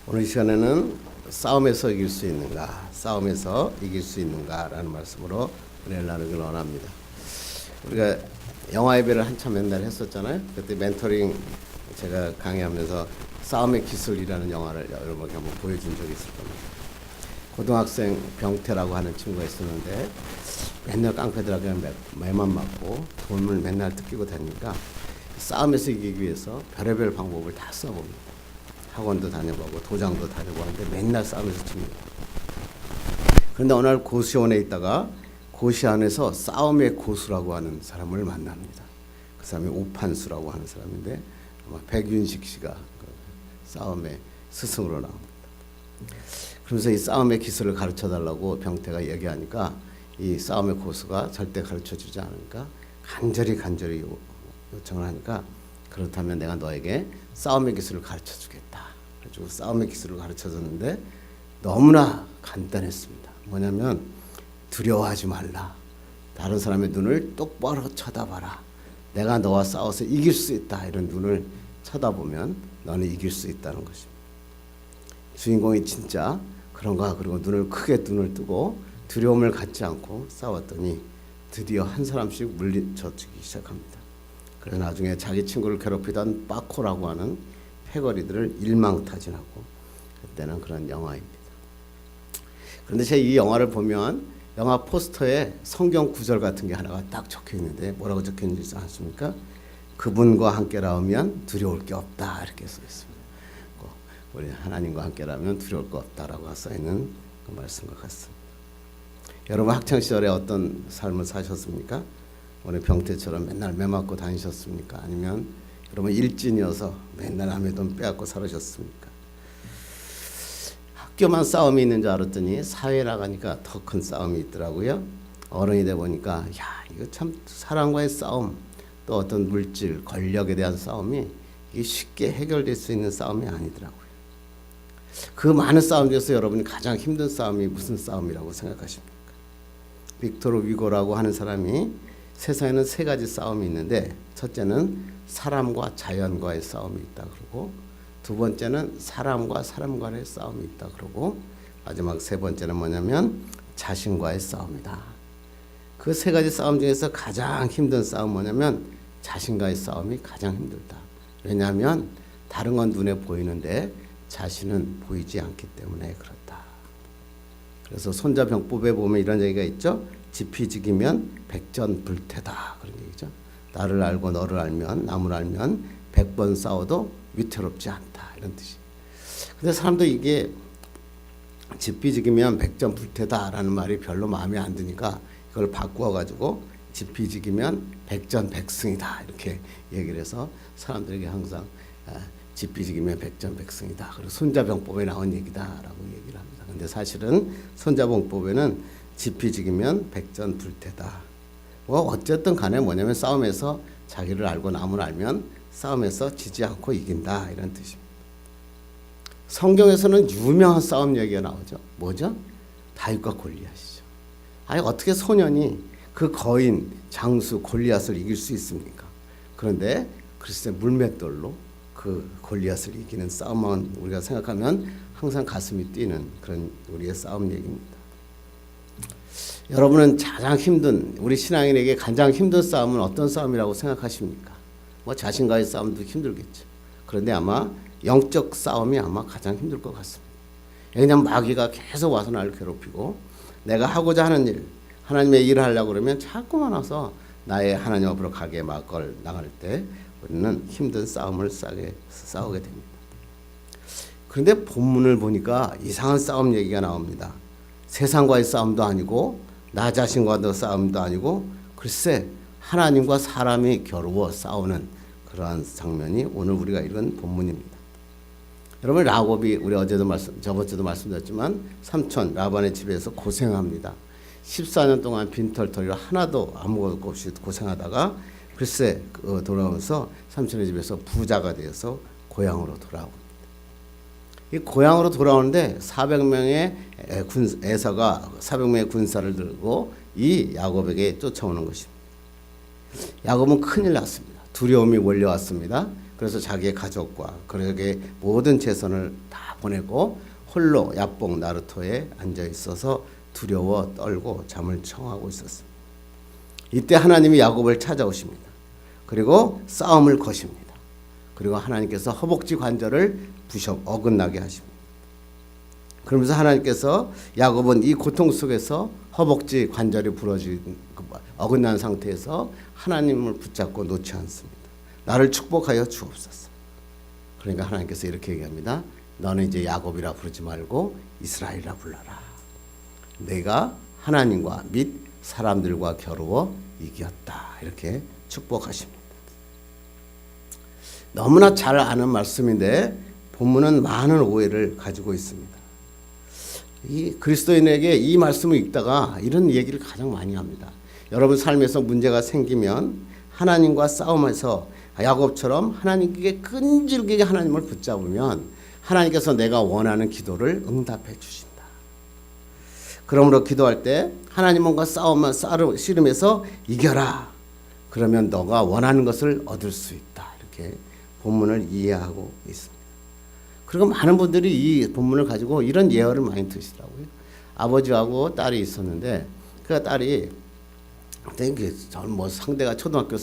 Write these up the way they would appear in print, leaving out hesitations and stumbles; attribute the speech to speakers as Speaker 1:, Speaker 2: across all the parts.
Speaker 1: 오늘 이 시간에는 싸움에서 이길 수 있는가, 싸움에서 이길 수 있는가라는 말씀으로 은혜를 나누길 원합니다. 우리가 영화 예배를 한참 옛날에 했었잖아요. 그때 멘토링 제가 강의하면서 싸움의 기술이라는 영화를 여러분께 한번 보여준 적이 있을 겁니다. 고등학생 병태라고 하는 친구가 있었는데 맨날 깡패들하고 매만 맞고 돈을 맨날 뜯기고 다니니까 싸움에서 이기기 위해서 별의별 방법을 다 써봅니다. 학원도 다녀보고 도장도 다니고 하는데 맨날 싸움에서 집니다. 그런데 어느 날 고시원에 있다가 고시원에서 싸움의 고수라고 하는 사람을 만납니다. 그 사람이 오판수라고 하는 사람인데 아마 백윤식 씨가 그 싸움의 스승으로 나옵니다. 그러면서 이 싸움의 기술을 가르쳐달라고 병태가 얘기하니까 이 싸움의 고수가 절대 가르쳐주지 않으니까 간절히 요청을 하니까 그렇다면 내가 너에게 싸움의 기술을 가르쳐주겠다. 그래가지고 싸움의 기술을 가르쳐줬는데 너무나 간단했습니다. 뭐냐면 두려워하지 말라. 다른 사람의 눈을 똑바로 쳐다봐라. 내가 너와 싸워서 이길 수 있다. 이런 눈을 쳐다보면 너는 이길 수 있다는 것입니다. 주인공이 진짜 그런가 그리고 크게 눈을 뜨고 두려움을 갖지 않고 싸웠더니 드디어 한 사람씩 물리쳐주기 시작합니다. 그래서 나중에 자기 친구를 괴롭히던 빠코라고 하는 패거리들을 일망타진하고 그때는 그런 영화입니다. 그런데 제가 이 영화를 보면 영화 포스터에 성경 구절 같은 게 하나가 딱 적혀 있는데 뭐라고 적혀 있는지 아십니까? 그분과 함께라면 두려울 게 없다 이렇게 써 있습니다. 우리 하나님과 함께라면 두려울 거 없다라고 써 있는 그 말씀과 같습니다. 여러분 학창 시절에 어떤 삶을 사셨습니까? 오늘 병태처럼 맨날 매 맞고 다니셨습니까? 아니면 여러분 일진이어서 맨날 남의 돈 빼앗고 살으셨습니까? 학교만 싸움이 있는 줄 알았더니 사회에 나가니까 더 큰 싸움이 있더라고요. 어른이 돼 보니까 야 이거 참 사람과의 싸움 또 어떤 물질 권력에 대한 싸움이 이게 쉽게 해결될 수 있는 싸움이 아니더라고요. 그 많은 싸움 중에서 여러분이 가장 힘든 싸움이 무슨 싸움이라고 생각하십니까? 빅토르 위고라고 하는 사람이 세상에는 세 가지 싸움이 있는데 첫째는 사람과 자연과의 싸움이 있다 그러고 두 번째는 사람과 사람 간의 싸움이 있다 그러고 마지막 세 번째는 뭐냐면 자신과의 싸움이다. 그 세 가지 싸움 중에서 가장 힘든 싸움 뭐냐면 자신과의 싸움이 가장 힘들다. 왜냐하면 다른 건 눈에 보이는데 자신은 보이지 않기 때문에 그렇다. 그래서 손자병법에 보면 이런 얘기가 있죠. 지피지기면 백전불태다 그런 얘기죠. 나를 알고 너를 알면 남을 알면 100번 싸워도 위태롭지 않다 이런 뜻이. 근데 사람도 이게 지피지기면 백전불태다라는 말이 별로 마음에 안 드니까 이걸 바꾸어 가지고 지피지기면 백전백승이다 이렇게 얘기를 해서 사람들에게 항상 지피지기면 백전백승이다. 그리고 손자병법에 나온 얘기다라고 얘기를 합니다. 근데 사실은 손자병법에는 지피지기면 백전불태다. 뭐 어쨌든 간에 뭐냐면 싸움에서 자기를 알고 남을 알면 싸움에서 지지 않고 이긴다 이런 뜻입니다. 성경에서는 유명한 싸움 얘기가 나오죠. 뭐죠? 다윗과 골리앗이죠. 아니 어떻게 소년이 그 거인 장수 골리앗을 이길 수 있습니까? 그런데 글쎄 물맷돌로 그 골리앗을 이기는 싸움만 우리가 생각하면 항상 가슴이 뛰는 그런 우리의 싸움 얘기입니다. 여러분은 가장 힘든 우리 신앙인에게 가장 힘든 싸움은 어떤 싸움이라고 생각하십니까? 뭐 자신과의 싸움도 힘들겠죠. 그런데 아마 영적 싸움이 아마 가장 힘들 것 같습니다. 그냥 마귀가 계속 와서 나를 괴롭히고 내가 하고자 하는 일 하나님의 일을 하려고 그러면 자꾸만 와서 나의 하나님 앞으로 가게 막걸 나갈 때 우리는 힘든 싸움을 싸우게 됩니다. 그런데 본문을 보니까 이상한 싸움 얘기가 나옵니다. 세상과의 싸움도 아니고 나 자신과의 싸움도 아니고 글쎄 하나님과 사람이 겨루어 싸우는 그러한 장면이 오늘 우리가 읽은 본문입니다. 여러분 라곱이 우리 저번 주도 말씀드렸지만 삼촌 라반의 집에서 고생합니다. 14년 동안 빈털터리로 하나도 아무것도 없이 고생하다가 글쎄 돌아오면서 삼촌의 집에서 부자가 되어서 고향으로 돌아옵니다. 이 고향으로 돌아오는데 400명의 에서가 400명의 군사를 들고 이 야곱에게 쫓아오는 것입니다. 야곱은 큰일 났습니다. 두려움이 몰려왔습니다. 그래서 자기의 가족과 그에게 모든 재산을 다 보내고 홀로 야복 나루터에 앉아 있어서 두려워 떨고 잠을 청하고 있었습니다. 이때 하나님이 야곱을 찾아오십니다. 그리고 싸움을 거십니다. 그리고 하나님께서 허벅지 관절을 어긋나게 하십니다. 그러면서 하나님께서 야곱은 이 고통 속에서 허벅지 관절이 부러진 어긋난 상태에서 하나님을 붙잡고 놓지 않습니다. 나를 축복하여 주옵소서. 그러니까 하나님께서 이렇게 얘기합니다. 너는 이제 야곱이라 부르지 말고 이스라엘이라 불러라. 내가 하나님과 및 사람들과 겨루어 이겼다. 이렇게 축복하십니다. 너무나 잘 아는 말씀인데 본문은 많은 오해를 가지고 있습니다. 이 그리스도인에게 이 말씀을 읽다가 이런 얘기를 가장 많이 합니다. 여러분 삶에서 문제가 생기면 하나님과 싸움에서 야곱처럼 하나님께 끈질기게 하나님을 붙잡으면 하나님께서 내가 원하는 기도를 응답해 주신다. 그러므로 기도할 때 하나님과 싸움만 씨름해서 이겨라. 그러면 너가 원하는 것을 얻을 수 있다. 이렇게 본문을 이해하고 있습니다. 그리고 많은 분들이 이 본문을 가지고 이런 예언을 많이 드시더라고요. 아버지하고 딸이 있었는데 그 딸이 뭐 상대가 초등학교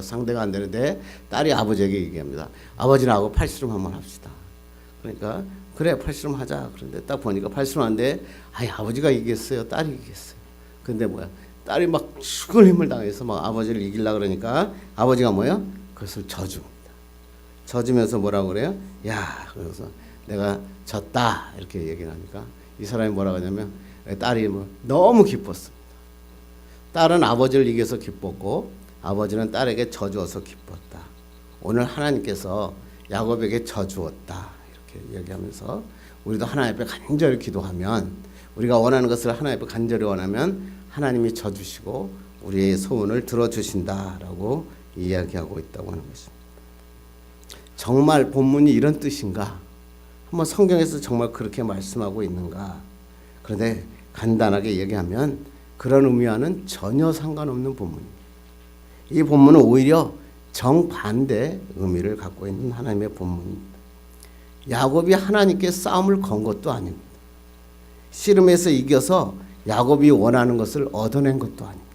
Speaker 1: 상대가 안 되는데 딸이 아버지에게 얘기합니다. 아버지하고 팔씨름 한번 합시다. 그러니까 그래 팔씨름 하자. 그런데 딱 보니까 팔씨름 하는데 아버지가 이겼어요. 딸이 이겼어요. 근데 뭐야 딸이 막 죽을 힘을 당해서 막 아버지를 이기려고 그러니까 아버지가 뭐야 그것을 져줍니다. 져주면서 뭐라고 그래요? 야 그래서 내가 졌다 이렇게 얘기를 하니까 이 사람이 뭐라고 하냐면 딸이 뭐 너무 기뻤습니다. 딸은 아버지를 이겨서 기뻤고 아버지는 딸에게 져주어서 기뻤다. 오늘 하나님께서 야곱에게 져주었다. 이렇게 얘기하면서 우리도 하나님 앞에 간절히 기도하면 우리가 원하는 것을 하나님 앞에 간절히 원하면 하나님이 져주시고 우리의 소원을 들어주신다라고 이야기하고 있다고 하는 것입니다. 정말 본문이 이런 뜻인가? 한번 성경에서 정말 그렇게 말씀하고 있는가? 그런데 간단하게 얘기하면 그런 의미와는 전혀 상관없는 본문입니다. 이 본문은 오히려 정반대 의미를 갖고 있는 하나님의 본문입니다. 야곱이 하나님께 싸움을 건 것도 아닙니다. 씨름에서 이겨서 야곱이 원하는 것을 얻어낸 것도 아닙니다.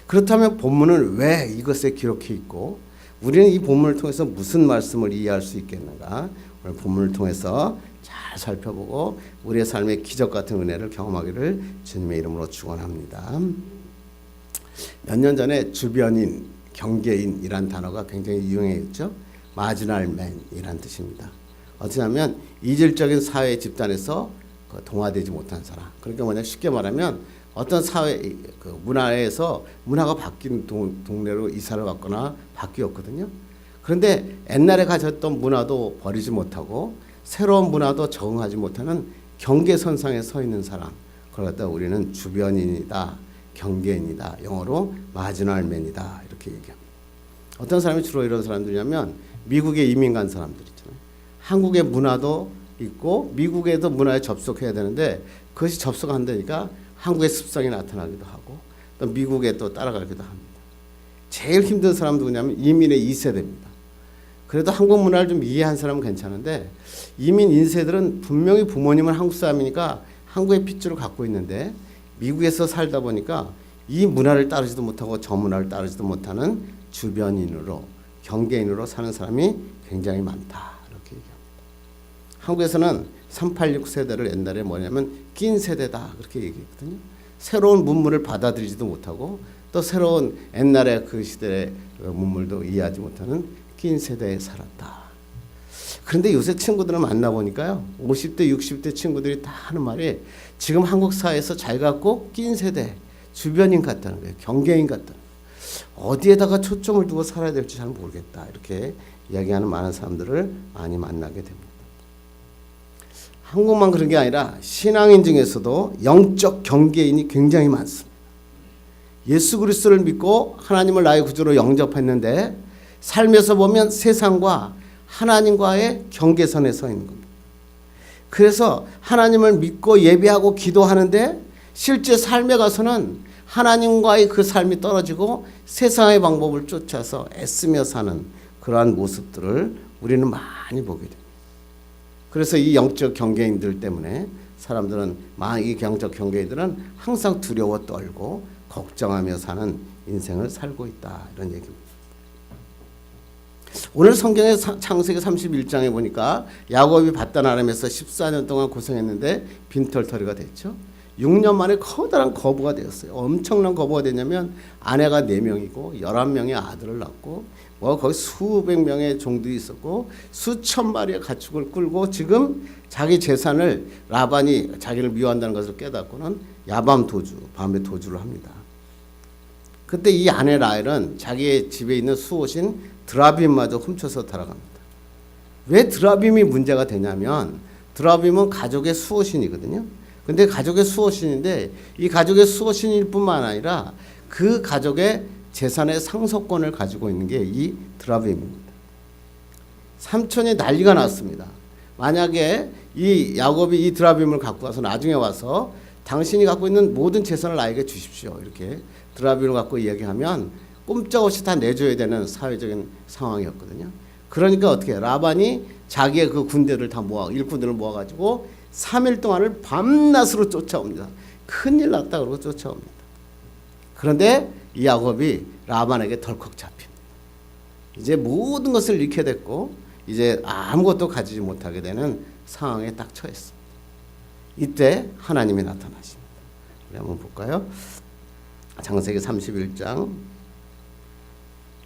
Speaker 1: 그렇다면 본문은 왜 이것에 기록해 있고 우리는 이 본문을 통해서 무슨 말씀을 이해할 수 있겠는가? 오늘 본문을 통해서 잘 살펴보고 우리의 삶의 기적 같은 은혜를 경험하기를 주님의 이름으로 축원합니다. 몇 년 전에 주변인, 경계인이란 단어가 굉장히 유행했죠. 마지널맨이란 뜻입니다. 어쩌냐면 이질적인 사회 집단에서 동화되지 못한 사람. 그러니까 뭐냐 쉽게 말하면 어떤 사회 문화에서 문화가 바뀐 동네로 이사를 갔거나 바뀌었거든요. 그런데 옛날에 가졌던 문화도 버리지 못하고 새로운 문화도 적응하지 못하는 경계선상에 서 있는 사람. 그걸 갖다 우리는 주변인이다, 경계인이다, 영어로 마지널맨이다 이렇게 얘기합니다. 어떤 사람이 주로 이런 사람들이냐면 미국에 이민 간 사람들 있잖아요. 한국의 문화도 있고 미국에도 문화에 접속해야 되는데 그것이 접속 안 되니까 한국의 습성이 나타나기도 하고 또 미국에 또 따라가기도 합니다. 제일 힘든 사람도 뭐냐면 이민의 2세대입니다. 그래도 한국 문화를 좀 이해한 사람은 괜찮은데 이민 1세들은 분명히 부모님은 한국 사람이니까 한국의 핏줄을 갖고 있는데 미국에서 살다 보니까 이 문화를 따르지도 못하고 저 문화를 따르지도 못하는 주변인으로 경계인으로 사는 사람이 굉장히 많다. 이렇게 얘기합니다. 한국에서는 386 세대를 옛날에 뭐냐면 낀 세대다 그렇게 얘기했거든요. 새로운 문물을 받아들이지도 못하고 또 새로운 옛날의 그 시대의 문물도 이해하지 못하는 낀 세대에 살았다. 그런데 요새 친구들을 만나보니까요. 50대 60대 친구들이 다 하는 말이 지금 한국 사회에서 잘 갖고 낀 세대 주변인 같다는 거예요. 경계인 같다는 거예요. 어디에다가 초점을 두고 살아야 될지 잘 모르겠다. 이렇게 이야기하는 많은 사람들을 많이 만나게 됩니다. 한국만 그런 게 아니라 신앙인 중에서도 영적 경계인이 굉장히 많습니다. 예수 그리스도를 믿고 하나님을 나의 구주로 영접했는데 삶에서 보면 세상과 하나님과의 경계선에 서 있는 겁니다. 그래서 하나님을 믿고 예배하고 기도하는데 실제 삶에 가서는 하나님과의 그 삶이 떨어지고 세상의 방법을 쫓아서 애쓰며 사는 그러한 모습들을 우리는 많이 보게 됩니다. 그래서 이 영적 경계인들 때문에 사람들은 이 영적 경계인들은 항상 두려워 떨고 걱정하며 사는 인생을 살고 있다. 이런 얘기입니다. 오늘 성경의 창세기 31장에 보니까 야곱이 밧단 아람에서 14년 동안 고생했는데 빈털터리가 됐죠. 6년 만에 커다란 거부가 되었어요. 엄청난 거부가 됐냐면 아내가 4명이고 11명의 아들을 낳고 거기 수백 명의 종들이 있었고 수천 마리의 가축을 끌고 지금 자기 재산을 라반이 자기를 미워한다는 것을 깨닫고는 야밤 도주, 밤에 도주를 합니다. 그때 이 아내 라헬은 자기의 집에 있는 수옷인 드라빔마저 훔쳐서 달아갑니다. 왜 드라빔이 문제가 되냐면 드라빔은 가족의 수호신이거든요. 근데 가족의 수호신인데 이 가족의 수호신일 뿐만 아니라 그 가족의 재산의 상속권을 가지고 있는 게 이 드라빔입니다. 삼촌이 난리가 났습니다. 만약에 이 야곱이 이 드라빔을 갖고 와서 나중에 와서 당신이 갖고 있는 모든 재산을 나에게 주십시오. 이렇게 드라빔을 갖고 이야기하면 꼼짝없이 다 내줘야 되는 사회적인 상황이었거든요. 그러니까 어떻게 라반이 자기의 그 군대를 다 일꾼들을 모아가지고 3일 동안을 밤낮으로 쫓아옵니다. 큰일 났다 그러고 쫓아옵니다. 그런데 이 야곱이 라반에게 덜컥 잡힙니다. 이제 모든 것을 잃게 됐고 이제 아무것도 가지지 못하게 되는 상황에 딱 처했습니다. 이때 하나님이 나타나십니다. 우리 한번 볼까요? 창세기 31장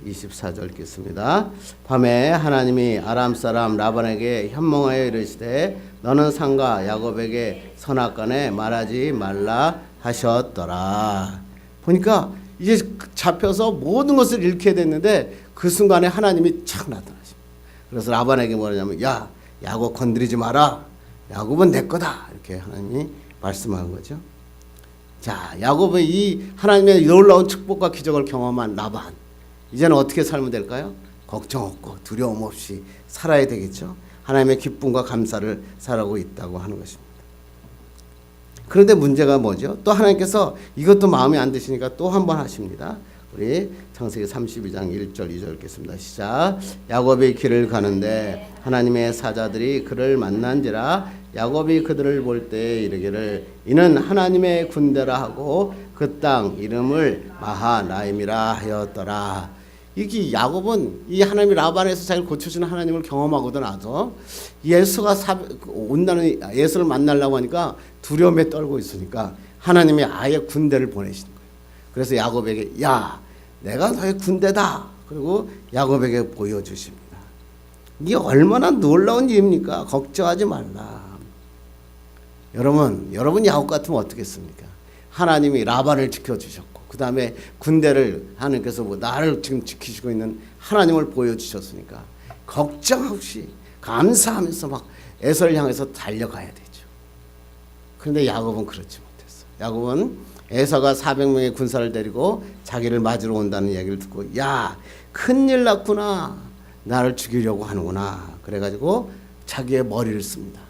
Speaker 1: 24절 읽겠습니다. 밤에 하나님이 아람 사람 라반에게 현몽하여 이르시되 너는 상가 야곱에게 선악간에 말하지 말라 하셨더라. 보니까 이제 잡혀서 모든 것을 잃게 됐는데 그 순간에 하나님이 착 나타나십니다. 그래서 라반에게 뭐냐면 야 야곱 건드리지 마라. 야곱은 내 거다. 이렇게 하나님이 말씀한 거죠. 자, 야곱의 이 하나님의 놀라운 축복과 기적을 경험한 라반 이제는 어떻게 살면 될까요? 걱정 없고 두려움 없이 살아야 되겠죠. 하나님의 기쁨과 감사를 살아가고 있다고 하는 것입니다. 그런데 문제가 뭐죠? 또 하나님께서 이것도 마음에 안 드시니까 또 한 번 하십니다. 우리 창세기 32장 1절 2절 읽겠습니다. 시작. 야곱이 길을 가는데 하나님의 사자들이 그를 만난지라 야곱이 그들을 볼 때 이르기를 이는 하나님의 군대라 하고 그 땅 이름을 마하나임이라 하였더라. 이게 야곱은 이 하나님이 라반에서 자기를 고쳐주는 하나님을 경험하고도 나서 예수가 온다는 예수를 만나려고 하니까 두려움에 떨고 있으니까 하나님이 아예 군대를 보내시는 거예요. 그래서 야곱에게 야 내가 너의 군대다. 그리고 야곱에게 보여주십니다. 이게 얼마나 놀라운 일입니까? 걱정하지 말라. 여러분 야곱 같으면 어떻겠습니까? 하나님이 라반을 지켜주셨고 그 다음에 군대를 하나님께서 나를 지금 지키시고 있는 하나님을 보여주셨으니까 걱정 없이 감사하면서 막 에서를 향해서 달려가야 되죠. 그런데 야곱은 그렇지 못했어요. 야곱은 에서가 400명의 군사를 데리고 자기를 맞으러 온다는 얘기를 듣고 야 큰일 났구나. 나를 죽이려고 하는구나. 그래가지고 자기의 머리를 씁니다.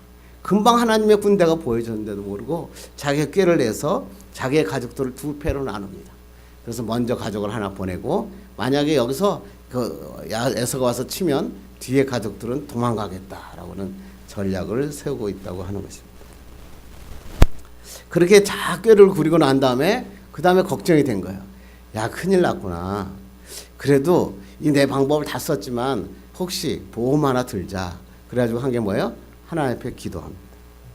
Speaker 1: 금방 하나님의 군대가 보여줬는데도 모르고 자기의 꾀를 내서 자기의 가족들을 두 패로 나눕니다. 그래서 먼저 가족을 하나 보내고 만약에 여기서 에서가 와서 치면 뒤에 가족들은 도망가겠다라고는 전략을 세우고 있다고 하는 것입니다. 그렇게 꾀를 구리고 난 다음에 그 다음에 걱정이 된 거예요. 야 큰일 났구나. 그래도 이 내 방법을 다 썼지만 혹시 보험 하나 들자. 그래가지고 한 게 뭐예요? 하나님 앞에 기도합니다.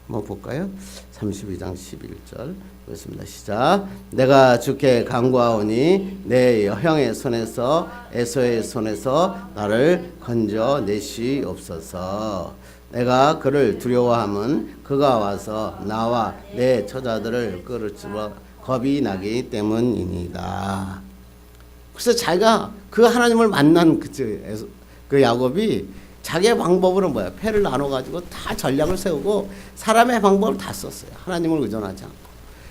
Speaker 1: 한번 볼까요? 32장 11절 보겠습니다. 시작. 내가 주께 간구하오니 내 형의 손에서 에서의 손에서 나를 건져 내시옵소서. 내가 그를 두려워함은 그가 와서 나와 내 처자들을 끌어주어 겁이 나기 때문이니이다. 그래서 자기가 그 하나님을 만난 그 야곱이 자기의 방법으로 뭐야? 패를 나눠가지고 다 전략을 세우고 사람의 방법을 다 썼어요. 하나님을 의존하지 않고.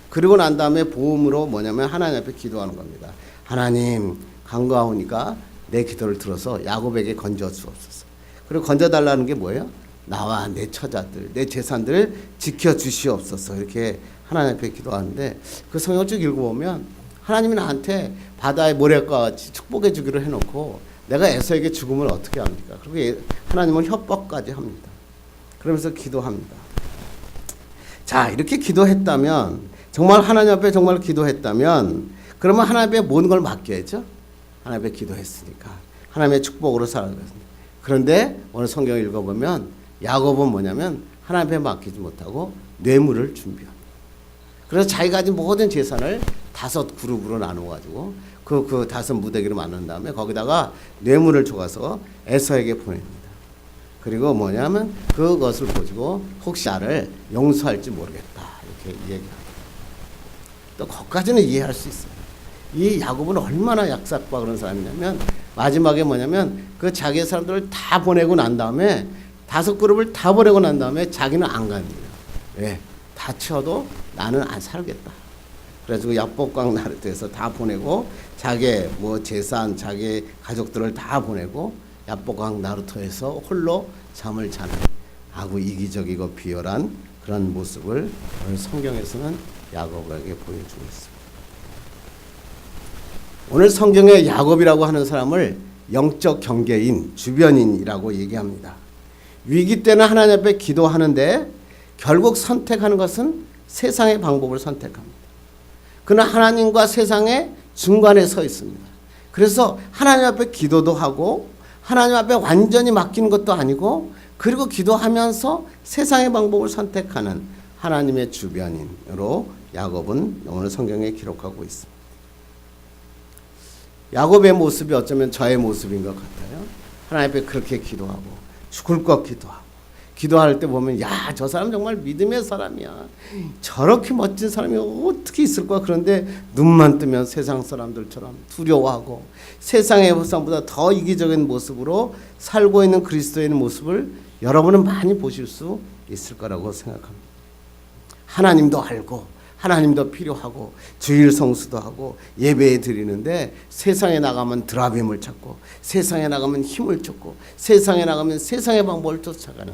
Speaker 1: 그리고 난 다음에 보험으로 뭐냐면 하나님 앞에 기도하는 겁니다. 하나님 간구하오니까 내 기도를 들어서 야곱에게 건져 주옵소서. 그리고 건져달라는 게 뭐예요? 나와 내 처자들, 내 재산들을 지켜주시옵소서. 이렇게 하나님 앞에 기도하는데 그 성경을 쭉 읽어보면 하나님이 나한테 바다의 모래과 같이 축복해 주기로 해놓고 내가 에서에게 죽음을 어떻게 합니까? 그리고 하나님은 협박까지 합니다. 그러면서 기도합니다. 자, 이렇게 기도했다면, 정말 하나님 앞에 정말 기도했다면, 그러면 하나님 앞에 모든 걸 맡겨야죠. 하나님 앞에 기도했으니까. 하나님의 축복으로 살아가겠습니다. 그런데 오늘 성경을 읽어보면 야곱은 뭐냐면 하나님 앞에 맡기지 못하고 뇌물을 준비합니다. 그래서 자기가 가진 모든 재산을 5 그룹으로 나눠가지고 그 5 무더기를 만든 다음에 거기다가 뇌물을 줘가서 에서에게 보냅니다. 그리고 뭐냐면 그것을 보시고 혹시 나를 용서할지 모르겠다 이렇게 얘기합니다. 또 거기까지는 이해할 수 있어요. 이 야곱은 얼마나 약삭과 그런 사람이냐면 마지막에 뭐냐면 그 자기의 사람들을 다 보내고 난 다음에 5 그룹을 다 보내고 난 다음에 자기는 안 갑니다. 왜? 다 치워도 나는 안 살겠다. 그래가지고 야복강 나루터에서 다 보내고 자기의 뭐 재산, 자기의 가족들을 다 보내고 야복강 나루터에서 홀로 잠을 자는 아주 이기적이고 비열한 그런 모습을 오늘 성경에서는 야곱에게 보여주고 있습니다. 오늘 성경에 야곱이라고 하는 사람을 영적 경계인, 주변인이라고 얘기합니다. 위기 때는 하나님 앞에 기도하는데 결국 선택하는 것은 세상의 방법을 선택합니다. 그는 하나님과 세상의 중간에 서 있습니다. 그래서 하나님 앞에 기도도 하고 하나님 앞에 완전히 맡기는 것도 아니고 그리고 기도하면서 세상의 방법을 선택하는 하나님의 주변인으로 야곱은 오늘 성경에 기록하고 있습니다. 야곱의 모습이 어쩌면 저의 모습인 것 같아요. 하나님 앞에 그렇게 기도하고 죽을 것 기도하고 기도할 때 보면 야, 저 사람 정말 믿음의 사람이야. 저렇게 멋진 사람이 어떻게 있을까. 그런데 눈만 뜨면 세상 사람들처럼 두려워하고 세상의 사람보다 더 이기적인 모습으로 살고 있는 그리스도인의 모습을 여러분은 많이 보실 수 있을 거라고 생각합니다. 하나님도 알고 하나님도 필요하고 주일 성수도 하고 예배 드리는데 세상에 나가면 드라빔을 찾고 세상에 나가면 힘을 찾고 세상에 나가면 세상의 방법을 쫓아가는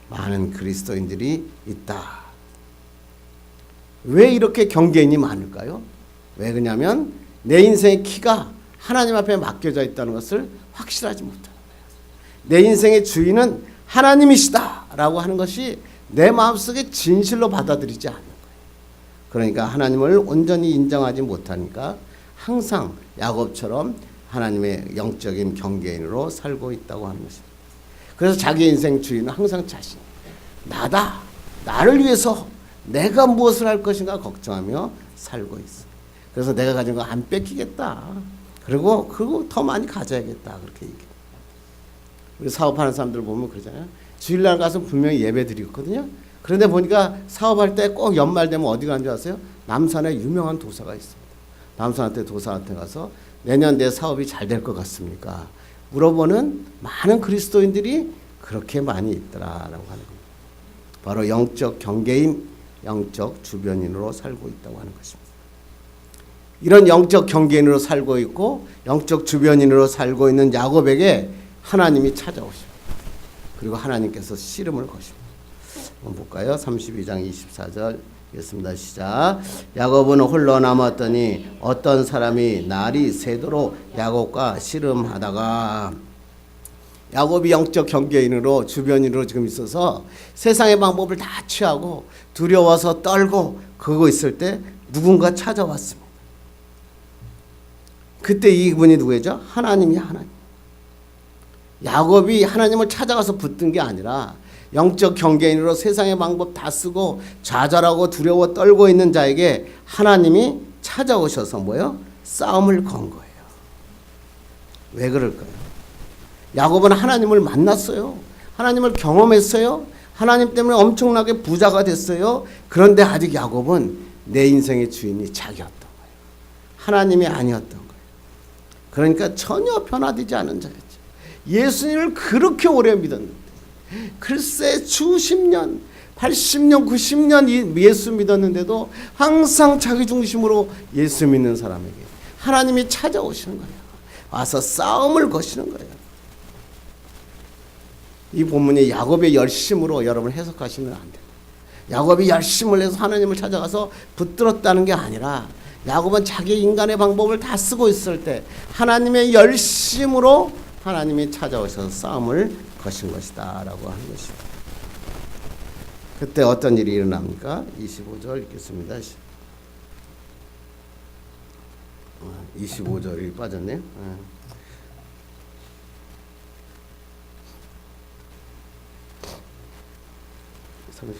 Speaker 1: 많은 그리스도인들이 있다. 왜 이렇게 경계인이 많을까요? 왜 그러냐면 내 인생의 키가 하나님 앞에 맡겨져 있다는 것을 확실하지 못하는 거예요. 내 인생의 주인은 하나님이시다라고 하는 것이 내 마음속에 진실로 받아들이지 않는 거예요. 그러니까 하나님을 온전히 인정하지 못하니까 항상 야곱처럼 하나님의 영적인 경계인으로 살고 있다고 하는 것입니다. 그래서 자기 인생 주인은 항상 자신, 나다, 나를 위해서 내가 무엇을 할 것인가 걱정하며 살고 있어. 그래서 내가 가진 거 안 뺏기겠다. 그리고 더 많이 가져야겠다. 그렇게 얘기해요. 우리 사업하는 사람들 보면 그러잖아요. 주일날 가서 분명히 예배 드리거든요. 그런데 보니까 사업할 때 꼭 연말 되면 어디 가는 줄 아세요? 남산에 유명한 도사가 있습니다. 남산한테 도사한테 가서 내년 내 사업이 잘 될 것 같습니까? 물어보는 많은 그리스도인들이 그렇게 많이 있더라라고 하는 겁니다. 바로 영적 경계인, 영적 주변인으로 살고 있다고 하는 것입니다. 이런 영적 경계인으로 살고 있고 영적 주변인으로 살고 있는 야곱에게 하나님이 찾아오십니다. 그리고 하나님께서 씨름을 거십니다. 한번 볼까요? 32장 24절 읽겠습니다. 시작. 야곱은 홀로 남았더니 어떤 사람이 날이 새도록 야곱과 씨름하다가, 야곱이 영적 경계인으로 주변인으로 지금 있어서 세상의 방법을 다 취하고 두려워서 떨고 그러고 있을 때 누군가 찾아왔습니다. 그때 이분이 누구죠? 하나님이야. 하나님. 야곱이 하나님을 찾아가서 붙든 게 아니라 영적 경계인으로 세상의 방법 다 쓰고 좌절하고 두려워 떨고 있는 자에게 하나님이 찾아오셔서 뭐요? 싸움을 건 거예요. 왜 그럴까요? 야곱은 하나님을 만났어요. 하나님을 경험했어요. 하나님 때문에 엄청나게 부자가 됐어요. 그런데 아직 야곱은 내 인생의 주인이 자기였던 거예요. 하나님이 아니었던 거예요. 그러니까 전혀 변화되지 않은 자였죠. 예수님을 그렇게 오래 믿었는데 글쎄 수십 년, 80년, 90년 예수 믿었는데도 항상 자기 중심으로 예수 믿는 사람에게 하나님이 찾아오시는 거예요. 와서 싸움을 거시는 거예요. 이 본문이 야곱의 열심으로 여러분 해석하시면 안 돼요. 야곱이 열심을 해서 하나님을 찾아가서 붙들었다는 게 아니라 야곱은 자기 인간의 방법을 다 쓰고 있을 때 하나님의 열심으로 하나님이 찾아오셔서 싸움을 거신 것이다 라고 하는 것입니다. 그때 어떤 일이 일어납니까? 25절 읽겠습니다. 25절이 빠졌네요.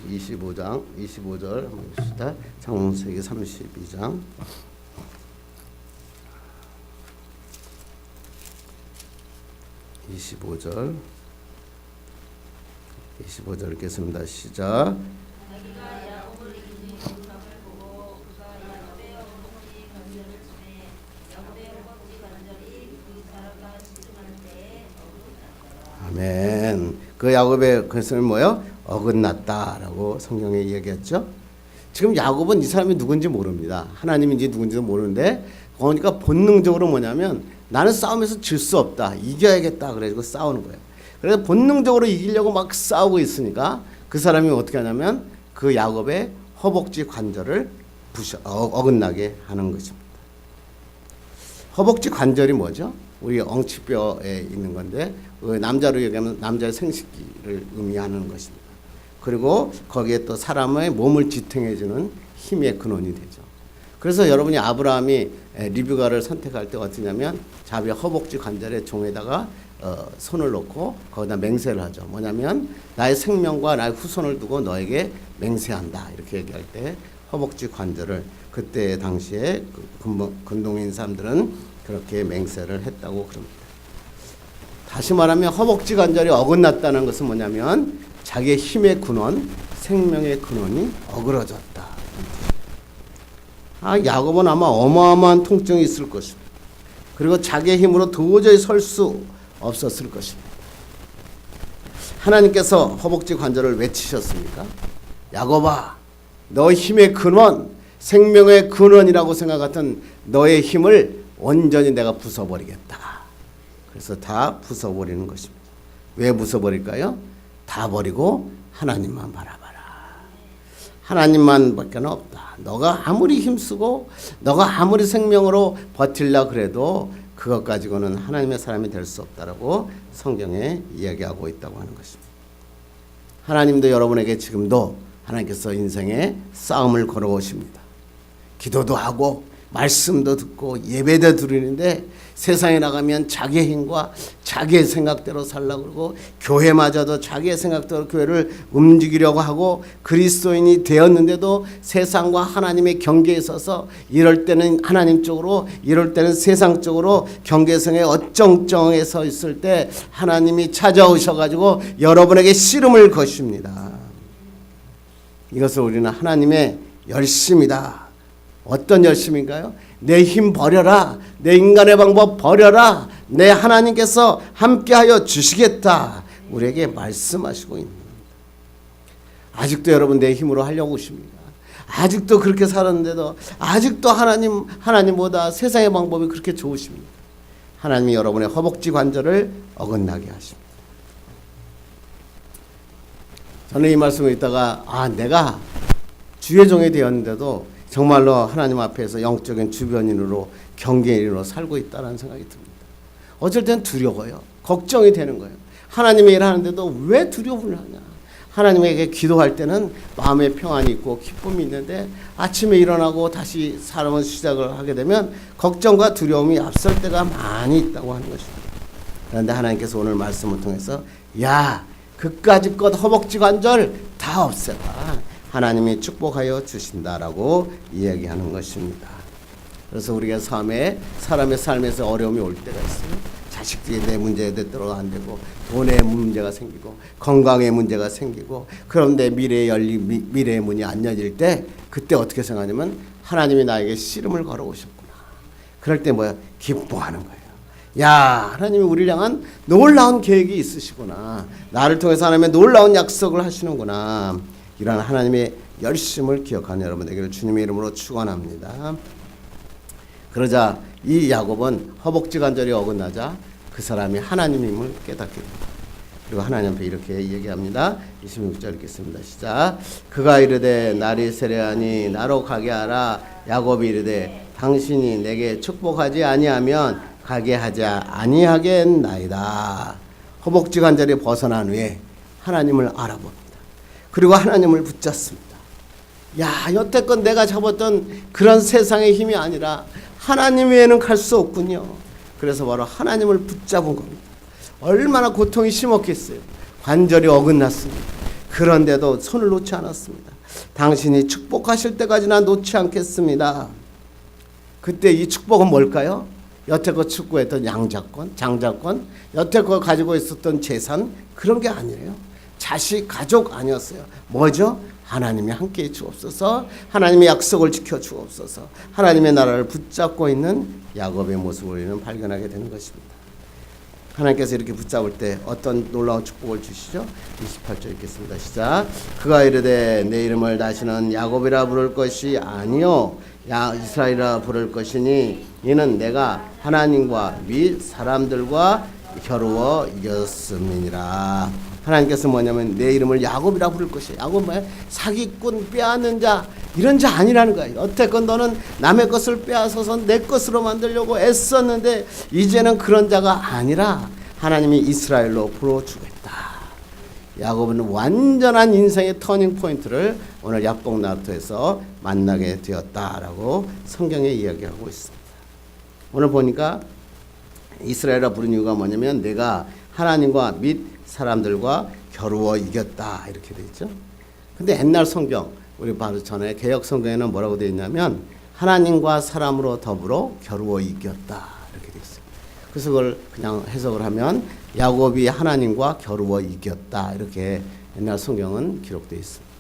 Speaker 1: 25장 25절 한번 봅시다. 창세기 32장 25절 읽겠습니다. 시작. 아멘. 그 야곱의 것은 뭐요? 어긋났다라고 성경에 이야기했죠. 지금 야곱은 이 사람이 누군지 모릅니다. 하나님인지 누군지도 모르는데 그러니까 본능적으로 뭐냐면 나는 싸움에서 질 수 없다. 이겨야겠다. 그래가지고 싸우는 거예요. 그래서 본능적으로 이기려고 막 싸우고 있으니까 그 사람이 어떻게 하냐면 그 야곱의 허벅지 관절을 어긋나게 하는 것입니다. 허벅지 관절이 뭐죠? 우리 엉치뼈에 있는 건데 남자로 얘기하면 남자의 생식기를 의미하는 것입니다. 그리고 거기에 또 사람의 몸을 지탱해주는 힘의 근원이 되죠. 그래서 여러분이 아브라함이 리브가를 선택할 때 어떠냐면 자기 허벅지 관절의 종에다가 손을 놓고 거기다 맹세를 하죠. 뭐냐면 나의 생명과 나의 후손을 두고 너에게 맹세한다. 이렇게 얘기할 때 허벅지 관절을 그때 당시에 근동인 사람들은 그렇게 맹세를 했다고 그럽니다. 다시 말하면 허벅지 관절이 어긋났다는 것은 뭐냐면 자기의 힘의 근원, 생명의 근원이 어그러졌다. 야곱은 아마 어마어마한 통증이 있을 것입니다. 그리고 자기의 힘으로 도저히 설 수 없었을 것입니다. 하나님께서 허벅지 관절을 외치셨습니까? 야곱아, 너 힘의 근원, 생명의 근원이라고 생각했던 너의 힘을 온전히 내가 부숴버리겠다. 그래서 다 부숴버리는 것입니다. 왜 부숴버릴까요? 다 버리고 하나님만 바라봐라. 하나님만 밖에 없다. 너가 아무리 힘쓰고 너가 아무리 생명으로 버틸라 그래도 그것 가지고는 하나님의 사람이 될 수 없다라고 성경에 이야기하고 있다고 하는 것입니다. 하나님도 여러분에게 지금도 하나님께서 인생에 싸움을 걸어오십니다. 기도도 하고 말씀도 듣고 예배도 드리는데 세상에 나가면 자기의 힘과 자기의 생각대로 살려고 그러고 교회마저도 자기의 생각대로 교회를 움직이려고 하고 그리스도인이 되었는데도 세상과 하나님의 경계에 있어서 이럴 때는 하나님 쪽으로 이럴 때는 세상 쪽으로 경계선에 어쩡쩡해 서 있을 때 하나님이 찾아오셔가지고 여러분에게 씨름을 거십니다. 이것을 우리는 하나님의 열심이다. 어떤 열심인가요? 내 힘 버려라. 내 인간의 방법 버려라. 내 하나님께서 함께하여 주시겠다. 우리에게 말씀하시고 있는 겁니다. 아직도 여러분 내 힘으로 하려고 하십니다. 아직도 그렇게 살았는데도 아직도 하나님보다 세상의 방법이 그렇게 좋으십니다. 하나님이 여러분의 허벅지 관절을 어긋나게 하십니다. 저는 이 말씀을 읽다가 내가 주의 종이 되었는데도 정말로 하나님 앞에서 영적인 주변인으로 경계인으로 살고 있다는 생각이 듭니다. 어쩔 땐 두려워요. 걱정이 되는 거예요. 하나님의 일을 하는데도 왜 두려움을 하냐. 하나님에게 기도할 때는 마음에 평안이 있고 기쁨이 있는데 아침에 일어나고 다시 사람은 시작을 하게 되면 걱정과 두려움이 앞설 때가 많이 있다고 하는 것입니다. 그런데 하나님께서 오늘 말씀을 통해서 그까짓 것 허벅지 관절 다 없애라. 하나님이 축복하여 주신다라고 이야기하는 것입니다. 그래서 우리가 사람의 삶에서 어려움이 올 때가 있어요. 자식들이 내 문제대로 안 되고 돈의 문제가 생기고 건강의 문제가 생기고 그런데 미래의 문이 안 열릴 때 그때 어떻게 생각하냐면 하나님이 나에게 씨름을 걸어오셨구나. 그럴 때 기뻐하는 거예요. 하나님이 우리를 향한 놀라운 계획이 있으시구나. 나를 통해서 하나님의 놀라운 약속을 하시는구나. 이런 하나님의 열심을 기억하는 여러분에게 주님의 이름으로 축원합니다. 그러자 이 야곱은 허벅지 관절이 어긋나자 그 사람이 하나님임을 깨닫게 됩니다. 그리고 하나님 앞에 이렇게 얘기합니다. 26절 읽겠습니다. 시작. 그가 이르되 날이 세려하니 나로 가게 하라. 야곱이 이르되 당신이 내게 축복하지 아니하면 가게 하지 아니하겠나이다. 허벅지 관절이 벗어난 후에 하나님을 알아봅니다. 그리고 하나님을 붙잡습니다. 야, 여태껏 내가 잡았던 그런 세상의 힘이 아니라 하나님 외에는 갈 수 없군요. 그래서 바로 하나님을 붙잡은 겁니다. 얼마나 고통이 심했겠어요. 관절이 어긋났습니다. 그런데도 손을 놓지 않았습니다. 당신이 축복하실 때까지 난 놓지 않겠습니다. 그때 이 축복은 뭘까요? 여태껏 축구했던 양자권, 장자권, 여태껏 가지고 있었던 재산, 그런 게 아니에요. 자식, 가족 아니었어요. 뭐죠? 하나님이 함께해 주옵소서, 하나님의 약속을 지켜 주옵소서, 하나님의 나라를 붙잡고 있는 야곱의 모습을 우리는 발견하게 되는 것입니다. 하나님께서 이렇게 붙잡을 때 어떤 놀라운 축복을 주시죠? 28절 읽겠습니다. 시작. 그가 이르되 내 이름을 다시는 야곱이라 부를 것이 아니요 이스라엘이라 부를 것이니 이는 내가 하나님과 및 사람들과 겨루어 이겼음이니라. 하나님께서 뭐냐면 내 이름을 야곱이라 부를 것이야. 야곱 뭐야? 사기꾼, 빼앗는 자, 이런 자 아니라는 거예요. 여태껏 너는 남의 것을 빼앗아서 내 것으로 만들려고 애썼는데 이제는 그런 자가 아니라 하나님이 이스라엘로 불어주겠다. 야곱은 완전한 인생의 터닝 포인트를 오늘 야복 나루토에서 만나게 되었다라고 성경에 이야기하고 있습니다. 오늘 보니까 이스라엘이라 부른 이유가 뭐냐면 내가 하나님과 및 사람들과 겨루어 이겼다 이렇게 되어 있죠. 근데 옛날 성경 우리 바로 전에 개역 성경에는 뭐라고 되어 있냐면 하나님과 사람으로 더불어 겨루어 이겼다 이렇게 되어 있어요. 그래서 그걸 그냥 해석을 하면 야곱이 하나님과 겨루어 이겼다 이렇게 옛날 성경은 기록되어 있습니다.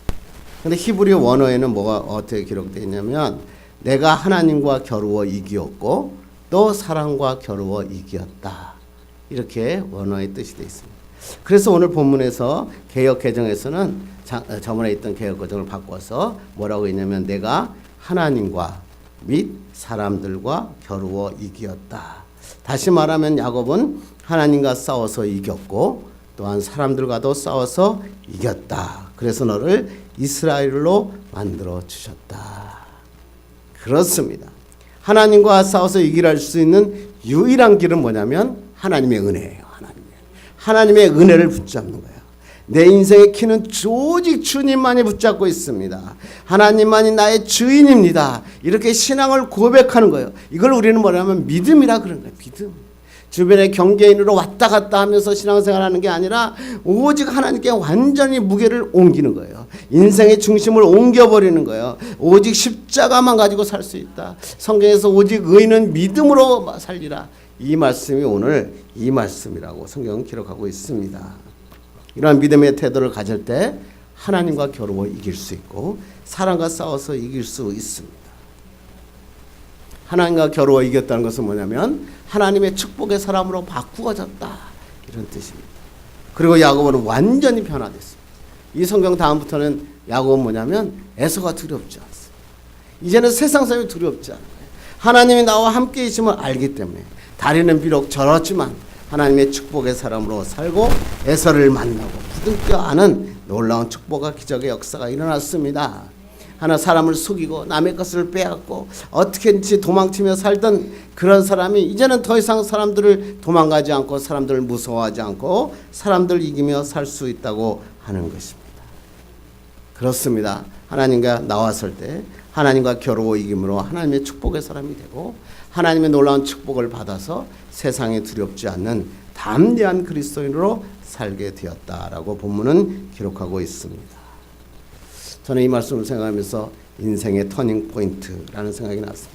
Speaker 1: 근데 히브리 원어에는 뭐가 어떻게 기록되어 있냐면 내가 하나님과 겨루어 이기었고 또 사람과 겨루어 이겼다 이렇게 원어의 뜻이 되어 있습니다. 그래서 오늘 본문에서 개역 개정에서는 저번에 있던 개역 개정을 바꿔서 뭐라고 했냐면 내가 하나님과 및 사람들과 겨루어 이겼다. 다시 말하면 야곱은 하나님과 싸워서 이겼고 또한 사람들과도 싸워서 이겼다. 그래서 너를 이스라엘로 만들어 주셨다. 그렇습니다. 하나님과 싸워서 이길 수 있는 유일한 길은 뭐냐면 하나님의 은혜예요. 하나님의 은혜를 붙잡는 거예요. 내 인생의 키는 오직 주님만이 붙잡고 있습니다. 하나님만이 나의 주인입니다. 이렇게 신앙을 고백하는 거예요. 이걸 우리는 뭐냐면 믿음이라 그런 거예요. 믿음. 주변의 경계인으로 왔다 갔다 하면서 신앙생활하는 게 아니라 오직 하나님께 완전히 무게를 옮기는 거예요. 인생의 중심을 옮겨버리는 거예요. 오직 십자가만 가지고 살 수 있다. 성경에서 오직 의인은 믿음으로 살리라. 이 말씀이 오늘 이 말씀이라고 성경은 기록하고 있습니다. 이러한 믿음의 태도를 가질 때 하나님과 겨루어 이길 수 있고 사람과 싸워서 이길 수 있습니다. 하나님과 겨루어 이겼다는 것은 뭐냐면 하나님의 축복의 사람으로 바꾸어졌다 이런 뜻입니다. 그리고 야곱은 완전히 변화됐습니다. 이 성경 다음부터는 야곱은 뭐냐면 에서가 두렵지 않습니다. 이제는 세상 사람이 두렵지 않아요. 하나님이 나와 함께 있음을 알기 때문에 다리는 비록 저렇지만 하나님의 축복의 사람으로 살고 에서를 만나고 부둥켜 안은 놀라운 축복과 기적의 역사가 일어났습니다. 하나 사람을 속이고 남의 것을 빼앗고 어떻게든지 도망치며 살던 그런 사람이 이제는 더 이상 사람들을 도망가지 않고 사람들을 무서워하지 않고 사람들 이기며 살 수 있다고 하는 것입니다. 그렇습니다. 하나님과 나왔을 때 하나님과 겨루어 이김으로 하나님의 축복의 사람이 되고 하나님의 놀라운 축복을 받아서 세상에 두렵지 않는 담대한 그리스도인으로 살게 되었다라고 본문은 기록하고 있습니다. 저는 이 말씀을 생각하면서 인생의 터닝 포인트라는 생각이 났습니다.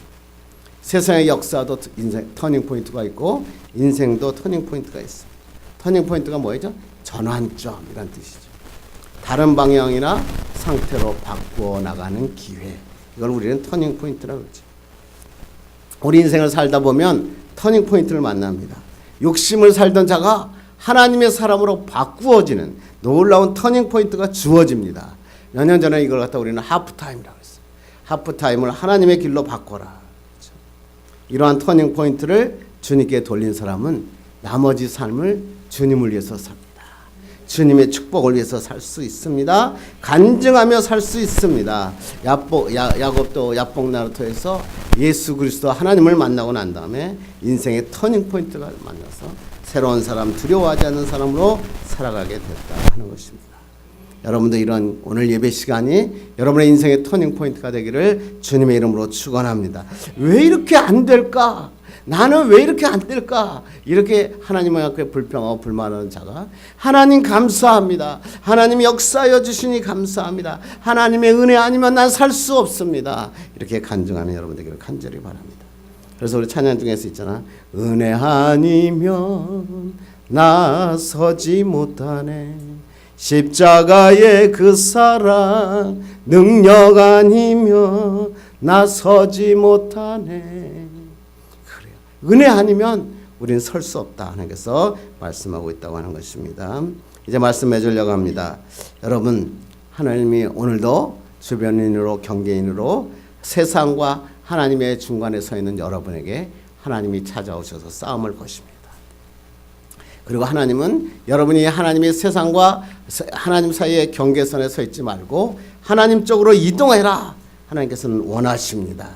Speaker 1: 세상의 역사도 인생 터닝 포인트가 있고 인생도 터닝 포인트가 있습니다. 터닝 포인트가 뭐죠? 전환점이란 뜻이죠. 다른 방향이나 상태로 바꾸어 나가는 기회. 이걸 우리는 터닝 포인트라고 그러죠. 우리 인생을 살다 보면 터닝 포인트를 만납니다. 욕심을 살던 자가 하나님의 사람으로 바꾸어지는 놀라운 터닝 포인트가 주어집니다. 몇 년 전에 이걸 갖다 우리는 하프타임이라고 했어요. 하프타임을 하나님의 길로 바꿔라. 그렇죠? 이러한 터닝 포인트를 주님께 돌린 사람은 나머지 삶을 주님을 위해서 삽니다. 주님의 축복을 위해서 살 수 있습니다. 간증하며 살 수 있습니다. 야곱도 야복 나루토에서 예수 그리스도 하나님을 만나고 난 다음에 인생의 터닝 포인트가 만나서 새로운 사람, 두려워하지 않는 사람으로 살아가게 됐다 하는 것입니다. 여러분도 이런 오늘 예배 시간이 여러분의 인생의 터닝 포인트가 되기를 주님의 이름으로 축원합니다. 왜 이렇게 안 될까? 나는 왜 이렇게 안 될까? 이렇게 하나님 앞에 불평하고 불만하는 자가 하나님 감사합니다. 하나님 역사하여 주시니 감사합니다. 하나님의 은혜 아니면 난 살 수 없습니다. 이렇게 간증하는 여러분 되기를 간절히 바랍니다. 그래서 우리 찬양 중에서 있잖아. 은혜 아니면 나 서지 못하네. 십자가의 그 사랑 능력 아니면 나 서지 못하네. 그래요. 은혜 아니면 우리는 설 수 없다. 하나님께서 말씀하고 있다고 하는 것입니다. 이제 말씀 맺으려고 합니다. 여러분, 하나님이 오늘도 주변인으로 경계인으로 세상과 하나님의 중간에 서 있는 여러분에게 하나님이 찾아오셔서 싸움을 거십니다. 그리고 하나님은 여러분이 하나님의 세상과 하나님 사이의 경계선에 서 있지 말고 하나님 쪽으로 이동해라. 하나님께서는 원하십니다.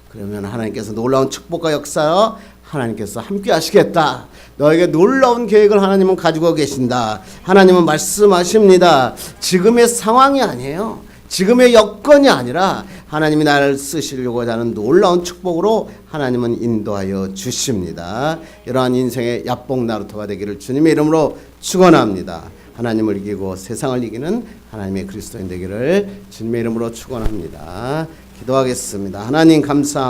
Speaker 1: 그러면 하나님께서 놀라운 축복과 역사여 하나님께서 함께 하시겠다. 너에게 놀라운 계획을 하나님은 가지고 계신다. 하나님은 말씀하십니다. 지금의 상황이 아니에요. 지금의 여건이 아니라 하나님이 나를 쓰시려고 하는 놀라운 축복으로 하나님은 인도하여 주십니다. 이러한 인생의 야뽕 나루토가 되기를 주님의 이름으로 축원합니다. 하나님을 이기고 세상을 이기는 하나님의 그리스도인 되기를 주님의 이름으로 축원합니다. 기도하겠습니다. 하나님 감사합니다.